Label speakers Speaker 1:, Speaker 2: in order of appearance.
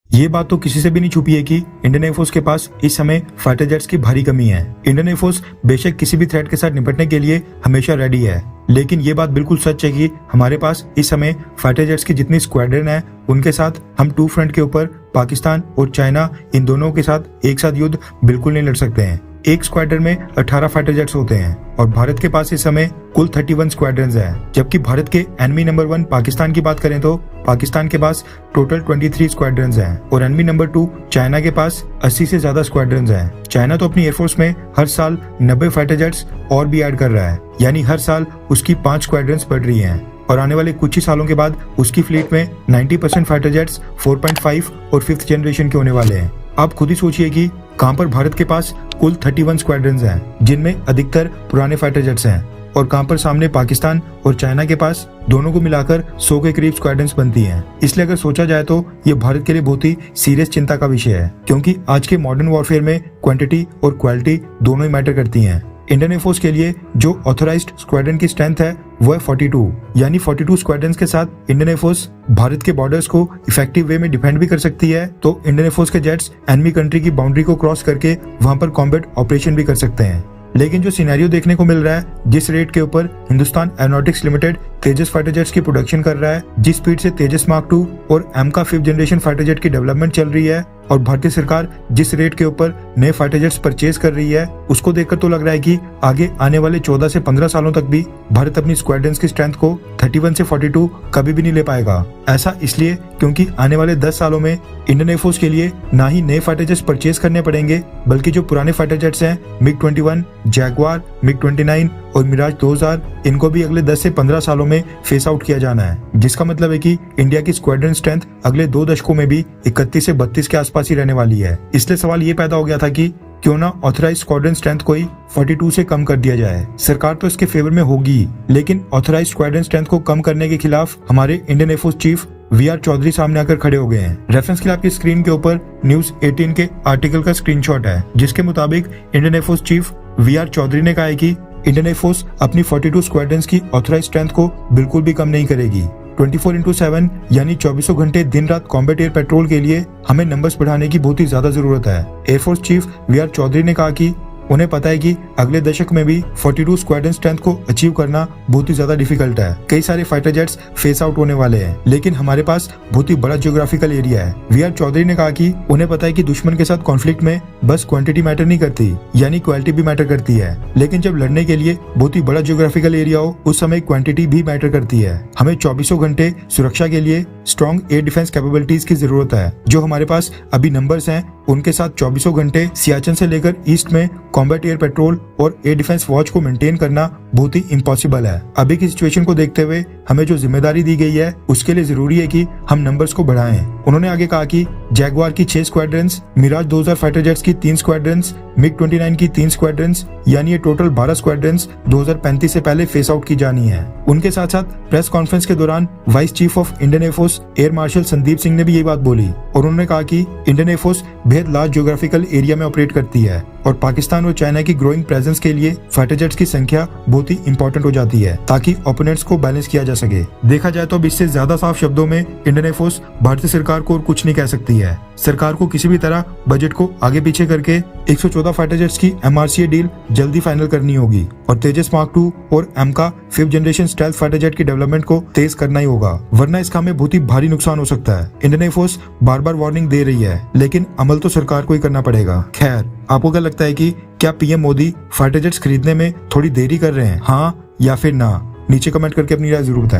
Speaker 1: ये बात तो किसी से भी नहीं छुपी है कि इंडियन एयरफोर्स के पास इस समय फाइटर जेट्स की भारी कमी है। इंडियन एयरफोर्स बेशक किसी भी थ्रेट के साथ निपटने के लिए हमेशा रेडी है, लेकिन ये बात बिल्कुल सच है कि हमारे पास इस समय फाइटर जेट्स की जितनी स्क्वाड्रन है उनके साथ हम टू फ्रंट के ऊपर पाकिस्तान और चाइना इन दोनों के साथ एक साथ युद्ध बिल्कुल नहीं लड़ सकते हैं। एक स्क्वाड्रन में 18 फाइटर जेट्स होते हैं और भारत के पास इस समय कुल 31 स्क्वाड्रन्स हैं। जबकि भारत के एनिमी नंबर 1 पाकिस्तान की बात करें तो पाकिस्तान के पास टोटल 23 स्क्वाड्रन्स हैं और एनिमी नंबर 2 चाइना के पास 80 से ज्यादा स्क्वाड्रन्स हैं। चाइना तो अपनी एयरफोर्स में हर साल 90 फाइटर जेट्स और भी ऐड कर रहा है, यानी हर साल उसकी 5 स्क्वाड्रन्स बढ़ रही हैं और आने वाले कुछ ही सालों के बाद उसकी फ्लीट में 90% फाइटर जेट्स 4.5 और 5th जनरेशन के होने वाले हैं। आप खुद ही सोचिए कि कहां पर भारत के पास कुल 31 स्क्वाड्रन्स हैं जिनमें अधिकतर पुराने फाइटर जेट्स हैं और कहां पर सामने पाकिस्तान और चाइना के पास दोनों को मिलाकर 100 के करीब स्क्वाड्रन्स बनती हैं। इसलिए अगर सोचा जाए तो ये भारत के लिए बहुत ही सीरियस चिंता का विषय है, क्योंकि आज के मॉडर्न वॉरफेयर में क्वांटिटी और क्वालिटी दोनों ही मैटर करती हैं। इंडियन एयरफोर्स के लिए जो ऑथराइज्ड स्क्वाड्रन की स्ट्रेंथ है वो है 42, यानी 42 स्क्वाड्रन्स के साथ इंडियन एयरफोर्स भारत के बॉर्डर्स को इफेक्टिव वे में डिफेंड भी कर सकती है। तो इंडियन एयरफोर्स के जेट्स एनिमी कंट्री की बाउंड्री को क्रॉस करके वहां पर कॉम्बैट ऑपरेशन भी कर सकते हैं। लेकिन जो सिनेरियो देखने को मिल रहा है, जिस रेट के ऊपर हिंदुस्तान एरोनॉटिक्स लिमिटेड तेजस फाइटर जेट्स की प्रोडक्शन कर रहा है, जिस स्पीड से तेजस मार्क 2 और एम का 5th जनरेशन फाइटर जेट की डेवलपमेंट चल रही है और भारतीय सरकार जिस रेट के ऊपर नए फाइटर जेट्स परचेज कर रही है, उसको देखकर तो लग रहा है कि आगे आने वाले 14 से 15 सालों तक भी भारत अपनी स्क्वाड्रन्स की स्ट्रेंथ को 31 से 42 कभी भी नहीं ले पाएगा। ऐसा इसलिए क्योंकि आने वाले 10 सालों में इंडियन एयरफोर्स के लिए ना ही नए फाइटर जेट्स परचेज करने पड़ेंगे, बल्कि जो पुराने फाइटर जेट्स हैं MiG-21, जैगवार, MiG-29 और मिराज 2000, इनको भी अगले 10 से 15 सालों में फेस आउट किया जाना है, जिसका मतलब है कि इंडिया की स्क्वाड्रन स्ट्रेंथ अगले 2 दशकों में भी 31 से 32 के आसपास ही रहने वाली है। इसलिए सवाल ये पैदा हो गया था कि क्यों ना ऑथराइज स्क्वाड्रन स्ट्रेंथ को ही 42 से कम कर दिया जाए। सरकार तो इसके फेवर में होगी, लेकिन ऑथराइज स्क्वाड्रन स्ट्रेंथ को कम करने के खिलाफ हमारे Indian air force chief VR Chaudhary सामने आकर खड़े हो गए हैं। रेफरेंस के लिए आपकी स्क्रीन के ऊपर न्यूज 18 के आर्टिकल का स्क्रीनशॉट है, जिसके मुताबिक Indian air force chief VR Chaudhary ने कहा है कि इंडियन एयरफोर्स अपनी 42 स्क्वाड्रन्स की ऑथराइज स्ट्रेंथ को बिल्कुल भी कम नहीं करेगी। 24/7 यानी 24 घंटे दिन रात कॉम्बैट एयर पेट्रोल के लिए हमें नंबर्स बढ़ाने की बहुत ही ज्यादा जरूरत है। एयरफोर्स चीफ VR चौधरी ने कहा कि उन्हें पता है कि अगले दशक में भी 42 स्क्वाड्रन स्ट्रेंथ को अचीव करना बहुत ही ज्यादा डिफिकल्ट है। कई सारे फाइटर जेट्स फेस आउट होने वाले हैं, लेकिन हमारे पास बहुत ही बड़ा जियोग्राफिकल एरिया है। VR चौधरी ने कहा कि उन्हें पता है कि दुश्मन के साथ कॉन्फ्लिक्ट में बस क्वांटिटी मैटर नहीं करती, यानी क्वालिटी भी मैटर करती है, लेकिन जब लड़ने के लिए बहुत ही बड़ा जियोग्राफिकल एरिया हो उस समय क्वांटिटी भी मैटर करती है। हमें 24 घंटे सुरक्षा के लिए स्ट्रॉन्ग एयर डिफेंस कैपेबिलिटीज की जरूरत है। जो हमारे पास अभी नंबर्स हैं उनके साथ 24 घंटे सियाचिन से लेकर ईस्ट में कॉम्बैट एयर पेट्रोल और एयर डिफेंस वॉच को मेंटेन करना बहुत ही इम्पॉसिबल है। अभी की सिचुएशन को देखते हुए हमें जो जिम्मेदारी दी गई है उसके लिए जरूरी है कि हम नंबर्स को बढ़ाएं। उन्होंने आगे कहा कि जैगवार की 6 स्क्वाड्रन्स, मिराज 2000 फाइटर जेट्स की 3 स्क्वाड्रन्स, MiG-29 की 3 स्क्वाड्रन्स, यानी ये टोटल 12 स्क्वाड्रन्स 2035 से पहले फेस आउट की जानी है। उनके साथ साथ प्रेस कॉन्फ्रेंस के दौरान vice chief of Indian air force air marshal Sandeep Singh ने भी यही बात बोली और उन्होंने कहा कि इंडियन एयरफोर्स बेहद लार्ज जियोग्राफिकल एरिया में ऑपरेट करती है और पाकिस्तान और चाइना की ग्रोइंग प्रेजेंस के लिए फाइटर जेट्स की संख्या बहुत ही इंपॉर्टेंट हो जाती है, ताकि ओपोनेंट्स को बैलेंस किया जा सके। देखा जाए तो अब इससे ज्यादा साफ शब्दों में इंडियन एयरफोर्स भारतीय सरकार को और कुछ नहीं कह सकती है। सरकार को किसी भी तरह बजट को आगे पीछे करके 114 फाइटर जेट्स की MRCA डील जल्दी फाइनल करनी होगी और तेजस मार्क 2 और एम का 5th generation stealth fighter jet की डेवलपमेंट को तेज करना ही होगा, वरना इसका हमें बहुत ही भारी नुकसान हो सकता है। इंडियन एयरफोर्स बार बार वार्निंग दे रही है, लेकिन अमल तो सरकार को ही करना पड़ेगा। खैर, आपको क्या लगता है कि क्या PM मोदी फाइटर जेट्स खरीदने में थोड़ी देरी कर रहे हैं, हाँ या फिर ना? नीचे कमेंट करके अपनी राय जरूर बताएं।